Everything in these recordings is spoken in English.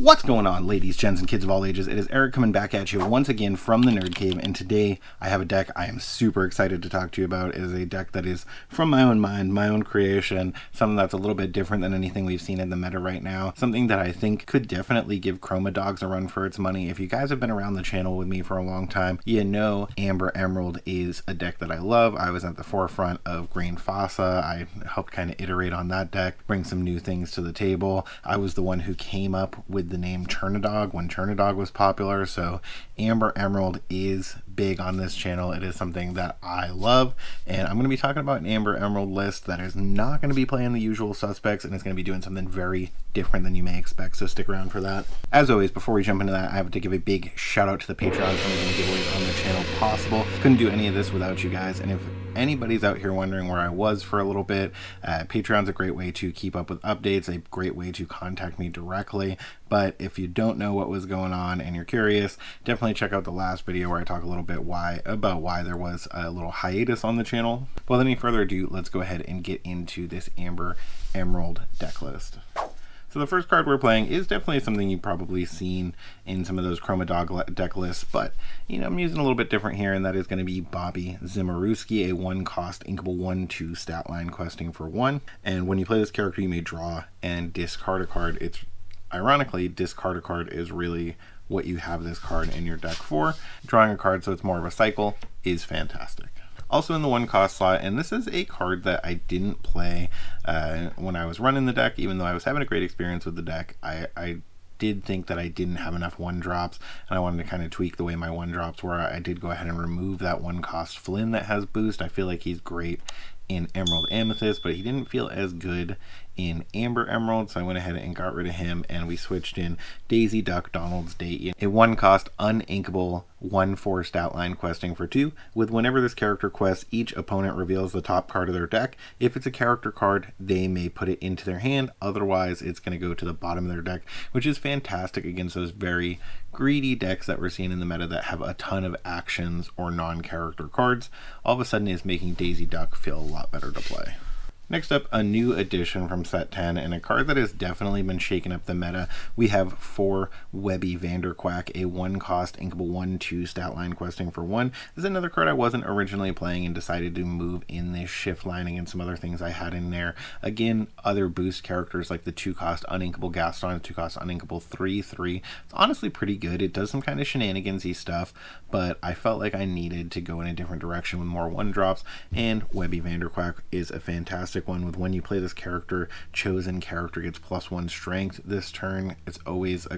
What's going on, ladies, gents, and kids of all ages? It is Eric coming back at you once again from the Nerd Cave, and today I have a deck I am super excited to talk to you about. It is a deck that is from my own mind, my own creation, something that's a little bit different than anything we've seen in the meta right now, something that I think could definitely give Chroma Dogs a run for its money. If you guys have been around the channel with me for a long time, you know Amber Emerald is a deck that I love. I was at the forefront of Green Fossa. I helped kind of iterate on that deck, bring some new things to the table. I was the one who came up with the name Chernadog when Chernadog was popular, so Amber Emerald is big on this channel. It is something that I love, and I'm going to be talking about an Amber Emerald list that is not going to be playing the usual suspects, and it's going to be doing something very different than you may expect, so stick around for that. As always, before we jump into that, I have to give a big shout out to the Patreons for making the giveaways on the channel possible. Couldn't do any of this without you guys, and if anybody's out here wondering where I was for a little bit, Patreon's a great way to keep up with updates, a great way to contact me directly. But if you don't know what was going on and you're curious, definitely check out the last video where I talk a little bit about why there was a little hiatus on the channel. Without any further ado, let's go ahead and get into this Amber Emerald deck list. So the first card we're playing is definitely something you've probably seen in some of those Chroma Dog deck lists, but you know, I'm using a little bit different here, and that is going to be Bobby Zimmerowski, a 1-cost inkable 1/2 stat line questing for 1. And when you play this character, you may draw and discard a card. It's ironically, discard a card is really what you have this card in your deck for. Drawing a card so it's more of a cycle is fantastic. Also in the 1-cost slot, and this is a card that I didn't play when I was running the deck, even though I was having a great experience with the deck. I did think that I didn't have enough 1-drops, and I wanted to kind of tweak the way my 1-drops were. I did go ahead and remove that 1-cost Flynn that has boost. I feel like he's great in Emerald Amethyst, but he didn't feel as good in Amber Emerald, so I went ahead and got rid of him, and we switched in Daisy Duck Donald's Date, a 1-cost uninkable 1/4 stat line questing for 2, with whenever this character quests, each opponent reveals the top card of their deck. If it's a character card, they may put it into their hand, otherwise it's going to go to the bottom of their deck, which is fantastic against those very greedy decks that we're seeing in the meta that have a ton of actions or non-character cards. All of a sudden is making Daisy Duck feel a lot better to play. Next up, a new addition from set 10, and a card that has definitely been shaking up the meta. We have 4 Webby Vanderquack, a 1-cost inkable 1/2 stat line questing for 1. This is another card I wasn't originally playing and decided to move in this shift lining and some other things I had in there. Again, other boost characters like the 2-cost uninkable Gaston, 2-cost uninkable 3/3. It's honestly pretty good. It does some kind of shenanigansy stuff, but I felt like I needed to go in a different direction with more 1-drops, and Webby Vanderquack is a fantastic one. With when you play this character, chosen character gets +1 strength this turn. It's always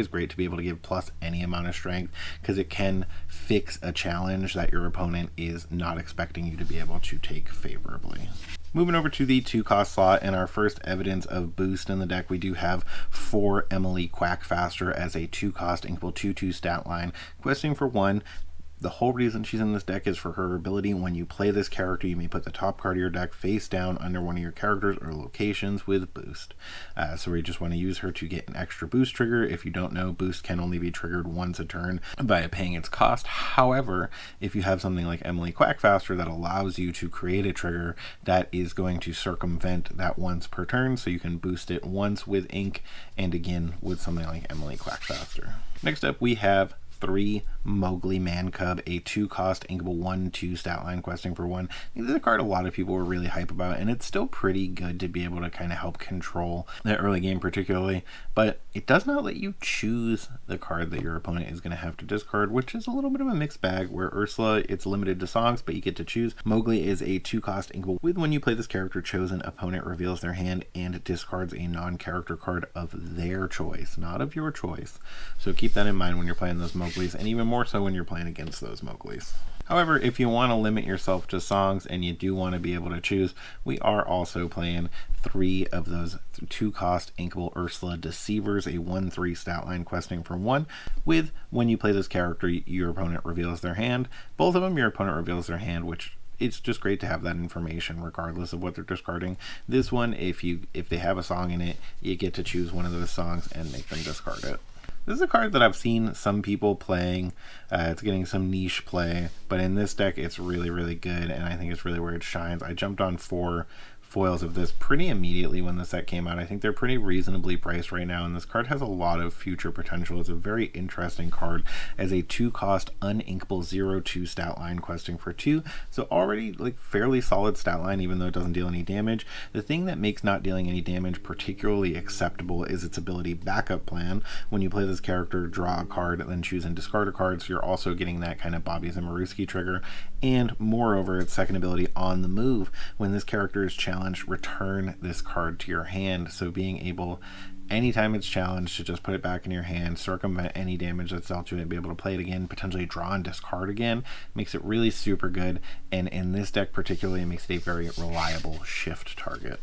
great to be able to give plus any amount of strength, because it can fix a challenge that your opponent is not expecting you to be able to take favorably. Moving over to the 2-cost slot, and our first evidence of boost in the deck, we do have 4 Emily Quackfaster as a 2-cost inkable 2/2 stat line questing for 1. The whole reason she's in this deck is for her ability. When you play this character, you may put the top card of your deck face down under one of your characters or locations with boost. So we just want to use her to get an extra boost trigger. If you don't know, boost can only be triggered once a turn by paying its cost. However, if you have something like Emily Quackfaster that allows you to create a trigger, that is going to circumvent that once per turn, so you can boost it once with ink and again with something like Emily Quackfaster. Next up, we have 3 Mowgli Man Cub, a 2-cost inkable 1/2 stat line questing for 1. This is a card a lot of people were really hype about, and it's still pretty good to be able to kind of help control the early game particularly, but it does not let you choose the card that your opponent is going to have to discard, which is a little bit of a mixed bag, where Ursula, it's limited to songs, but you get to choose. Mowgli is a 2-cost inkable with when you play this character, chosen opponent reveals their hand and discards a non-character card of their choice, not of your choice. So keep that in mind when you're playing those Mowglis, and even more so when you're playing against those Mowglis. However, if you want to limit yourself to songs and you do want to be able to choose, we are also playing 3 of those 2-cost inkable Ursula Deceivers, a 1/3 stat line questing for 1, with when you play this character, your opponent reveals their hand. Both of them, your opponent reveals their hand, which it's just great to have that information regardless of what they're discarding. This one, if they have a song in it, you get to choose one of those songs and make them discard it. This is a card that I've seen some people playing. It's getting some niche play, but in this deck it's really, really good, and I think it's really where it shines. I jumped on 4 foils of this pretty immediately when the set came out. I think they're pretty reasonably priced right now, and this card has a lot of future potential. It's a very interesting card as a 2-cost uninkable 0/2 stat line questing for 2. So already like fairly solid stat line, even though it doesn't deal any damage. The thing that makes not dealing any damage particularly acceptable is its ability Backup Plan. When you play this character, draw a card, then choose and discard a card, so you're also getting that kind of Bobby Zimmerowski trigger. And moreover, its second ability, On the Move. When this character is challenged, return this card to your hand. So being able, anytime it's challenged, to just put it back in your hand, circumvent any damage that's dealt to it, be able to play it again, potentially draw and discard again, makes it really super good. And in this deck particularly, it makes it a very reliable shift target.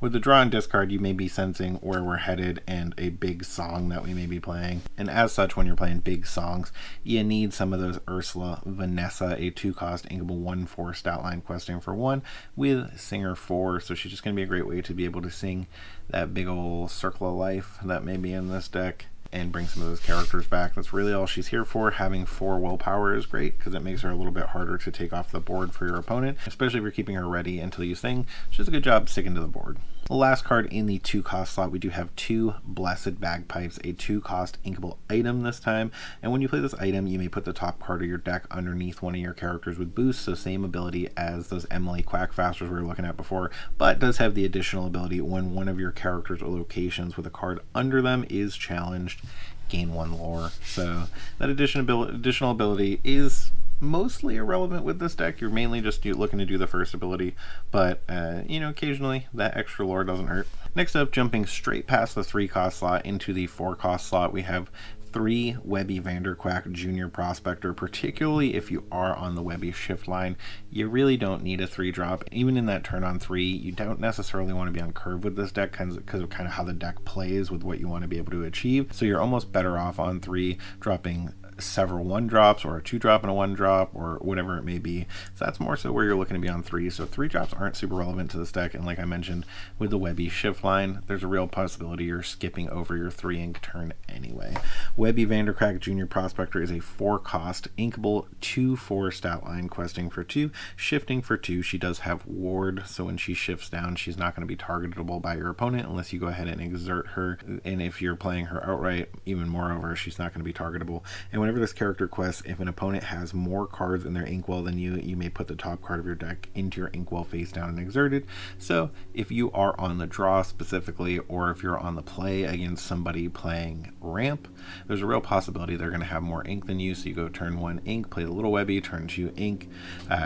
With the draw and discard, you may be sensing where we're headed and a big song that we may be playing. And as such, when you're playing big songs, you need some of those Ursula Vanessa, a 2-cost inkable 1/4 stat line questing for 1 with Singer 4. So she's just going to be a great way to be able to sing that big old Circle of Life that may be in this deck and bring some of those characters back. That's really all she's here for. Having 4 willpower is great because it makes her a little bit harder to take off the board for your opponent, especially if you're keeping her ready until you sing. She does a good job sticking to the board. The last card in the 2-cost slot, we do have 2 Blessed Bagpipes, a 2-cost inkable item this time. And when you play this item, you may put the top card of your deck underneath one of your characters with boost, so same ability as those Emily Quackfasters we were looking at before, but does have the additional ability when one of your characters or locations with a card under them is challenged, gain 1 lore. So that additional ability is mostly irrelevant with this deck. You're mainly just looking to do the first ability, but you know, occasionally that extra lore doesn't hurt. Next up, jumping straight past the 3-cost slot into the 4-cost slot, we have 3 Webby Vanderquack Junior Prospector. Particularly if you are on the Webby shift line, you really don't need a 3-drop. Even in that turn on 3, you don't necessarily want to be on curve with this deck because of kind of how the deck plays with what you want to be able to achieve. So you're almost better off on 3 dropping several 1-drops or a 2-drop and a 1-drop or whatever it may be. So that's more so where you're looking to be on 3. So 3-drops aren't super relevant to this deck, and like I mentioned with the Webby shift line, there's a real possibility you're skipping over your 3-ink turn anyway. Webby Vanderquack Junior Prospector is a 4-cost inkable 2/4 stat line questing for 2, shifting for 2. She does have ward, so when she shifts down, she's not going to be targetable by your opponent unless you go ahead and exert her, and if you're playing her outright, even moreover, she's not going to be targetable. And whenever this character quests, if an opponent has more cards in their inkwell than you may put the top card of your deck into your inkwell face down and exerted. So if you are on the draw specifically, or if you're on the play against somebody playing ramp, there's a real possibility they're going to have more ink than you. So you go turn 1 ink, play the little Webby, turn 2 ink,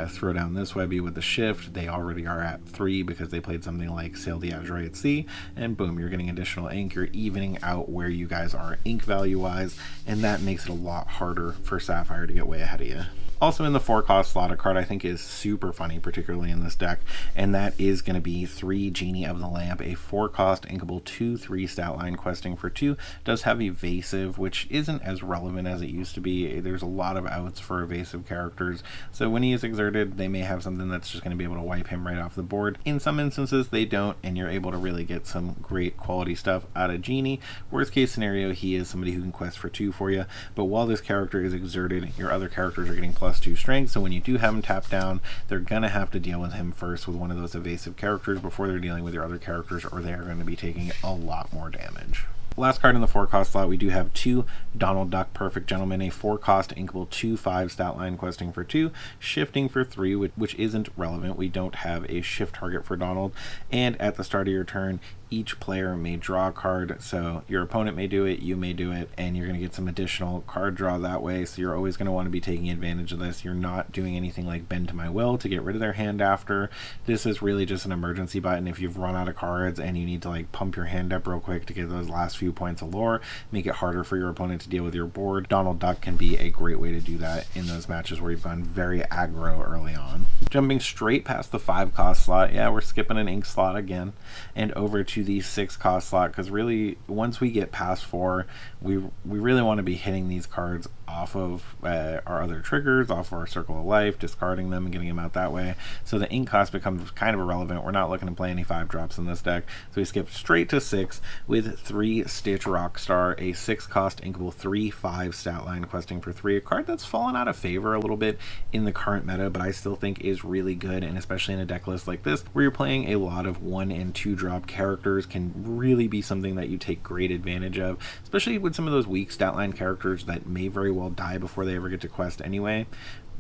throw down this Webby with the shift. They already are at 3 because they played something like Sail the Azure at Sea, and boom, you're getting additional ink. You're evening out where you guys are ink value wise, and that makes it a lot harder for Sapphire to get way ahead of you. Also in the 4-cost slot, a card I think is super funny, particularly in this deck, and that is going to be 3 Genie of the Lamp, a 4-cost inkable 2/3 stat line questing for 2. Does have evasive, which isn't as relevant as it used to be. There's a lot of outs for evasive characters, so when he is exerted, they may have something that's just going to be able to wipe him right off the board. In some instances, they don't, and you're able to really get some great quality stuff out of Genie. Worst case scenario, he is somebody who can quest for 2 for you, but while this character is exerted, your other characters are getting +2 strength, so when you do have him tapped down, they're gonna have to deal with him first with one of those evasive characters before they're dealing with your other characters, or they are going to be taking a lot more damage. Last card in the 4-cost slot, we do have 2 Donald Duck Perfect Gentleman, a 4-cost inkable 2/5 stat line questing for 2, shifting for 3, which isn't relevant. We don't have a shift target for Donald, and at the start of your turn, each player may draw a card, so your opponent may do it, you may do it, and you're going to get some additional card draw that way, so you're always going to want to be taking advantage of this. You're not doing anything like Bend to My Will to get rid of their hand after. This is really just an emergency button if you've run out of cards and you need to like pump your hand up real quick to get those last few points of lore, make it harder for your opponent to deal with your board. Donald Duck can be a great way to do that in those matches where you've gone very aggro early on. Jumping straight past the 5-cost slot, yeah, we're skipping an ink slot again, and over to the 6-cost slot, because really once we get past 4, we really want to be hitting these cards off of our other triggers, off of our Circle of Life, discarding them and getting them out that way. So the ink cost becomes kind of irrelevant. We're not looking to play any 5-drops in this deck, so we skip straight to 6 with 3 Stitch Rockstar, a 6-cost inkable 3/5 stat line questing for 3, a card that's fallen out of favor a little bit in the current meta, but I still think is feels really good, and especially in a deck list like this where you're playing a lot of 1 and 2 drop characters, can really be something that you take great advantage of, especially with some of those weak stat line characters that may very well die before they ever get to quest anyway.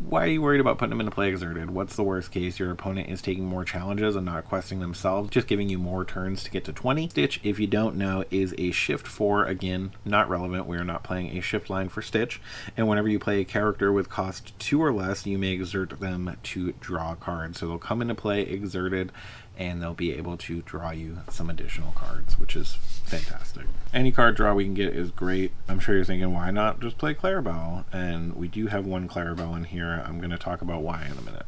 Why are you worried about putting them into play exerted? What's the worst case? Your opponent is taking more challenges and not questing themselves, just giving you more turns to get to 20. Stitch, if you don't know, is a shift 4. Again, not relevant. We are not playing a shift line for Stitch. And whenever you play a character with cost 2 or less, you may exert them to draw cards. So they'll come into play exerted, and they'll be able to draw you some additional cards, which is fantastic. Any card draw we can get is great. I'm sure you're thinking, why not just play Clarabelle? And we do have one Clarabelle in here. I'm going to talk about why in a minute.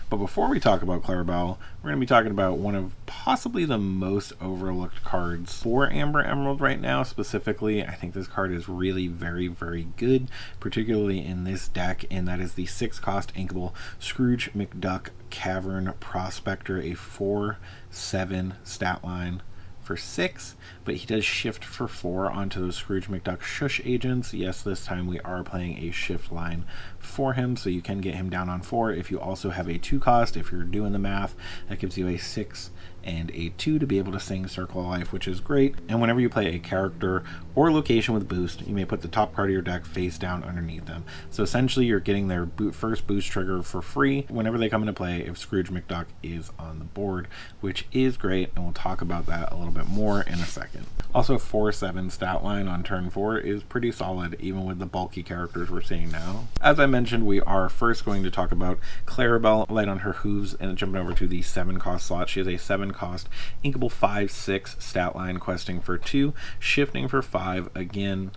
But before we talk about Clarabelle, we're going to be talking about one of possibly the most overlooked cards for Amber Emerald right now. Specifically, I think this card is really very, very good, particularly in this deck, and that is the 6-cost inkable Scrooge McDuck Cavern Prospector, a 4/7 stat line for 6, but he does shift for 4 onto those Scrooge McDuck Shush agents. Yes, this time we are playing a shift line for him, so you can get him down on 4. If you also have a 2-cost, if you're doing the math, that gives you a 6 and a 2 to be able to sing Circle of Life, which is great. And whenever you play a character or location with boost, you may put the top card of your deck face down underneath them. So essentially you're getting their first boost trigger for free whenever they come into play if Scrooge McDuck is on the board, which is great, and we'll talk about that a little bit more in a second. Also, 4/7 stat line on turn 4 is pretty solid, even with the bulky characters we're seeing now. As I mentioned, we are first going to talk about Clarabelle, light on her hooves, and jumping over to the 7-cost slot. She has a 7-cost inkable 5/6 stat line, questing for 2, shifting for 5. Again,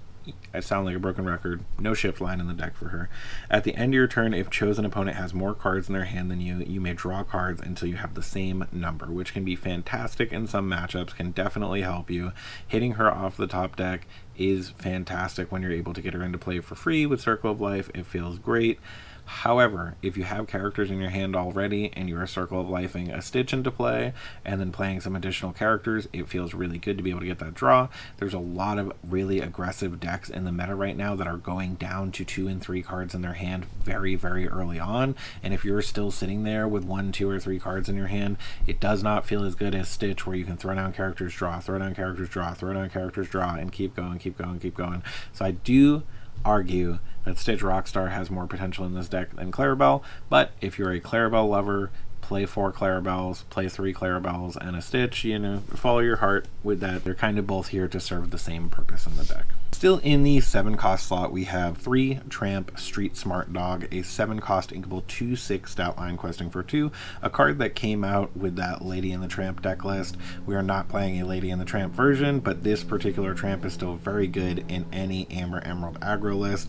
I sound like a broken record. No shift line in the deck for her. At the end of your turn, if chosen opponent has more cards in their hand than you, you may draw cards until you have the same number, which can be fantastic in some matchups, can definitely help you. Hitting her off the top deck is fantastic when you're able to get her into play for free with Circle of Life. It feels great. However, if you have characters in your hand already and you're Circle of Lifing a Stitch into play and then playing some additional characters, it feels really good to be able to get that draw. There's a lot of really aggressive decks in the meta right now that are going down to 2 and 3 cards in their hand very, very early on. And if you're still sitting there with 1, 2, or 3 cards in your hand, it does not feel as good as Stitch, where you can throw down characters, draw, throw down characters, draw, throw down characters, draw, and keep going, keep going, keep going. So I do argue that Stitch Rockstar has more potential in this deck than Clarabelle, but if you're a Clarabelle lover, play 4 Clarabelles, play 3 Clarabelles, and a Stitch, you know, follow your heart with that. They're kind of both here to serve the same purpose in the deck. Still in the 7-cost slot, we have 3 Tramp Street Smart Dog, a 7-cost inkable 2/6 stat line, questing for 2, a card that came out with that Lady in the Tramp deck list. We are not playing a Lady in the Tramp version, but this particular Tramp is still very good in any Amber Emerald aggro list.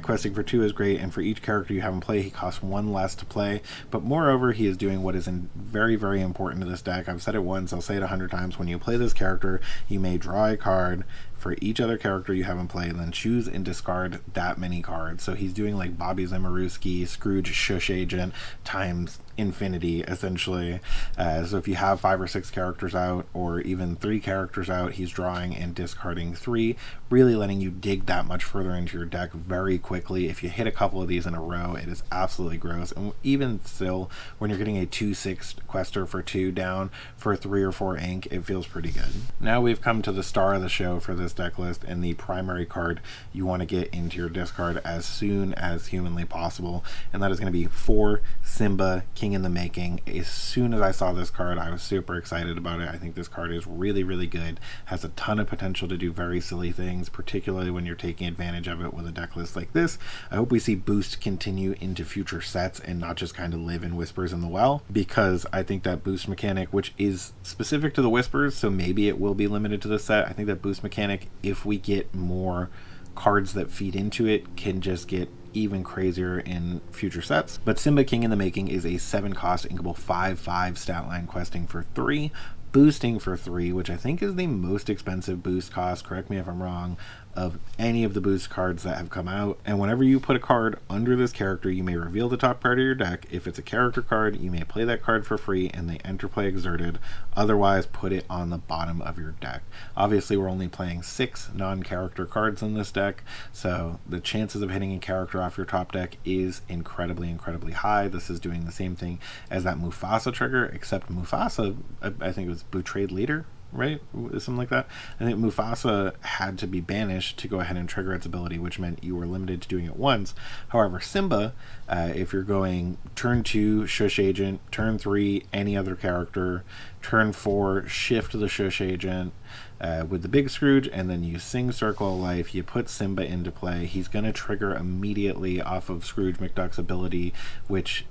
Questing for 2 is great, and for each character you have in play, he costs 1 less to play, but moreover, he is doing what is very, very important to this deck. I've said it once, I'll say it 100 times. When you play this character, you may draw a card for each other character you have in play, and then choose and discard that many cards. So he's doing like Bobby Zemaruski, Scrooge Shush Agent times infinity, essentially. So if you have 5 or 6 characters out, or even 3 characters out, he's drawing and discarding 3, really letting you dig that much further into your deck very quickly. If you hit a couple of these in a row, it is absolutely gross. And even still, when you're getting a 2/6 quester for 2 down for 3 or 4 ink, it feels pretty good. Now we've come to the star of the show for this deck list, and the primary card you want to get into your discard as soon as humanly possible, and that is going to be 4 Simba King in the Making. As soon as I saw this card, I was super excited about it. I think this card is really, really good, has a ton of potential to do very silly things, particularly when you're taking advantage of it with a deck list like this. I hope we see boost continue into future sets and not just kind of live in Whispers in the Well, because I think that boost mechanic, which is specific to the Whispers, so maybe it will be limited to the set, I think that boost mechanic, if we get more cards that feed into it, can just get even crazier in future sets. But Simba King in the Making is a 7-cost inkable 5/5 stat line, questing for 3, boosting for 3, which I think is the most expensive boost cost, correct me if I'm wrong, of any of the boost cards that have come out. And whenever you put a card under this character, you may reveal the top card of your deck. If it's a character card, you may play that card for free and they enter play exerted. Otherwise, put it on the bottom of your deck. Obviously, we're only playing 6 non-character cards in this deck, so the chances of hitting a character off your top deck is incredibly high. This is doing the same thing as that Mufasa trigger, except Mufasa, I think it was Betrayed Leader, right? Something like that. I think Mufasa had to be banished to go ahead and trigger its ability, which meant you were limited to doing it once. However, Simba, if you're going turn 2 Shush Agent, turn 3 any other character, turn 4 shift the Shush Agent with the big Scrooge, and then you sing Circle of Life, you put Simba into play. He's going to trigger immediately off of Scrooge McDuck's ability, which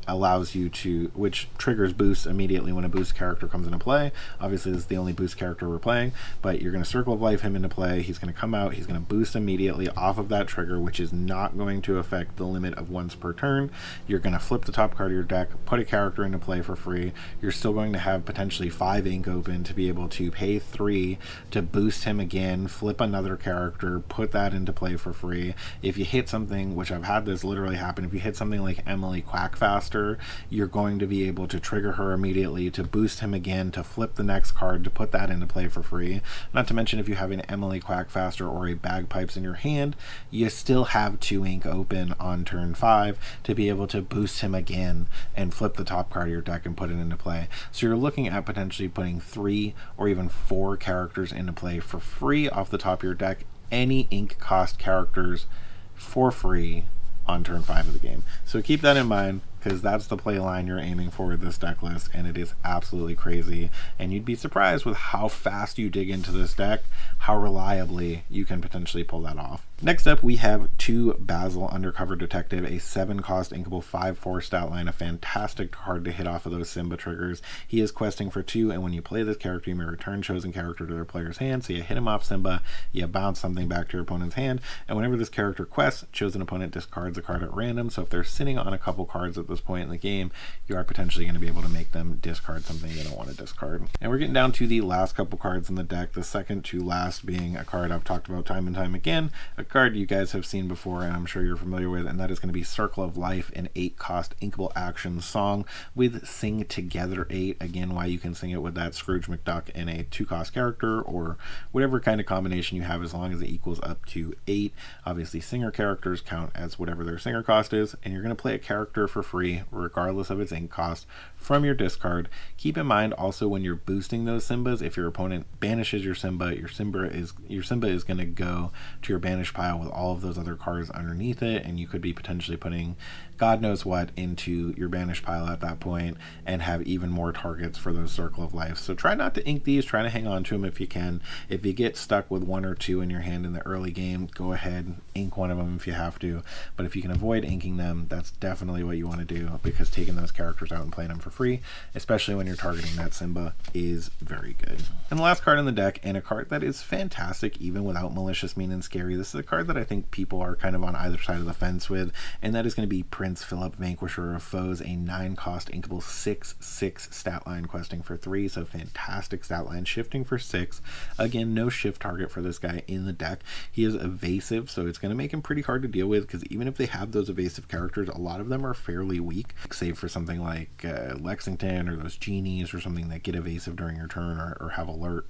triggers boost immediately when a boost character comes into play. Obviously, this is the only boost character we're playing, but you're going to Circle of Life him into play. He's going to come out, he's going to boost immediately off of that trigger, which is not going to affect the limit of once per turn. You're going to flip the top card of your deck, put a character into play for free. You're still going to have potentially 5 ink open to be able to pay 3 to boost him again, flip another character, put that into play for free. If you hit something, which I've had this literally happen, if you hit something like Emily Quackfaster, you're going to be able to trigger her immediately to boost him again, to flip the next card, to put that into play for free. Not to mention, if you have an Emily Quackfaster or a Bagpipes in your hand, you still have 2 ink open on turn 5 to be able to boost him again and flip the top card of your deck and put it into play. So you're looking at potentially putting 3 or even 4 characters into play for free off the top of your deck, any ink cost characters for free on turn 5 of the game. So keep that in mind, because that's the play line you're aiming for with this deck list, and it is absolutely crazy. And you'd be surprised with how fast you dig into this deck, how reliably you can potentially pull that off. Next up, we have 2 Basil Undercover Detective, a 7-cost inkable 5/4 stat line, a fantastic card to hit off of those Simba triggers. He is questing for 2, and when you play this character, you may return chosen character to their player's hand. So you hit him off Simba, you bounce something back to your opponent's hand, and whenever this character quests, chosen opponent discards a card at random. So if they're sitting on a couple cards at this point in the game, you are potentially going to be able to make them discard something they don't want to discard. And we're getting down to the last couple cards in the deck, the second to last being a card I've talked about time and time again, a card you guys have seen before and I'm sure you're familiar with, and that is going to be Circle of Life, an 8-cost inkable action song with Sing Together 8. Again, why you can sing it with that Scrooge McDuck and a 2-cost character, or whatever kind of combination you have, as long as it equals up to 8. Obviously, singer characters count as whatever their singer cost is, and you're going to play a character for free regardless of its ink cost from your discard. Keep in mind also, when you're boosting those Simbas, if your opponent banishes your Simba, your Simba is going to go to your banish pile with all of those other cards underneath it, and you could be potentially putting God knows what into your banish pile at that point and have even more targets for those Circle of Life. So try not to ink these, try to hang on to them if you can. If you get stuck with 1 or 2 in your hand in the early game, go ahead, ink one of them if you have to, but if you can avoid inking them, that's definitely what you want to do, because taking those characters out and playing them for free, especially when you're targeting that Simba, is very good. And the last card in the deck, and a card that is fantastic even without Malicious, Mean, and Scary, this is a card that I think people are kind of on either side of the fence with, and that is going to be Prince Philip, Vanquisher of Foes, a 9-cost inkable 6/6 stat line questing for 3, so fantastic stat line, shifting for 6. Again, no shift target for this guy in the deck. He is evasive, so it's going to make him pretty hard to deal with, because even if they have those evasive characters, a lot of them are fairly weak, save for something like Lexington or those genies or something that get evasive during your turn, or have alert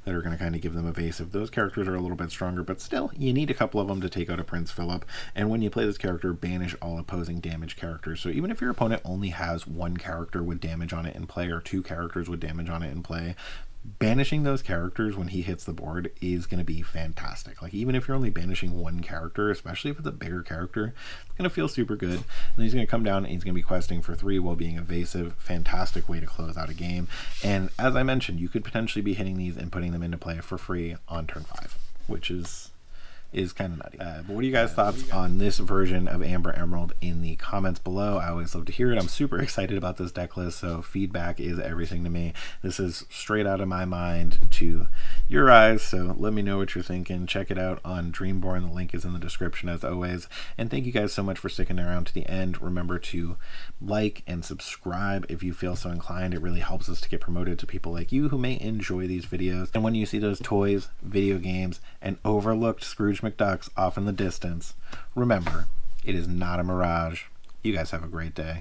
that are going to kind of give them evasive. Those characters are a little bit stronger, but still, you need a couple of them to take out a Prince Philip. And when you play this character, banish all opposing damage characters. So even if your opponent only has 1 character with damage on it in play, or 2 characters with damage on it in play, banishing those characters when he hits the board is going to be fantastic. Like, even if you're only banishing 1 character, especially if it's a bigger character, it's going to feel super good. And then he's going to come down and he's going to be questing for 3 while being evasive. Fantastic way to close out a game. And as I mentioned, you could potentially be hitting these and putting them into play for free on turn 5, which is kind of nutty. But what are you guys' thoughts on this version of Amber Emerald in the comments below? I always love to hear it. I'm super excited about this deck list, so feedback is everything to me. This is straight out of my mind to your eyes, so let me know what you're thinking. Check it out on Dreamborn. The link is in the description as always. And thank you guys so much for sticking around to the end. Remember to like and subscribe if you feel so inclined. It really helps us to get promoted to people like you who may enjoy these videos. And when you see those toys, video games, and overlooked Scrooge Scrooge McDucks off in the distance. Remember, it is not a mirage. You guys have a great day.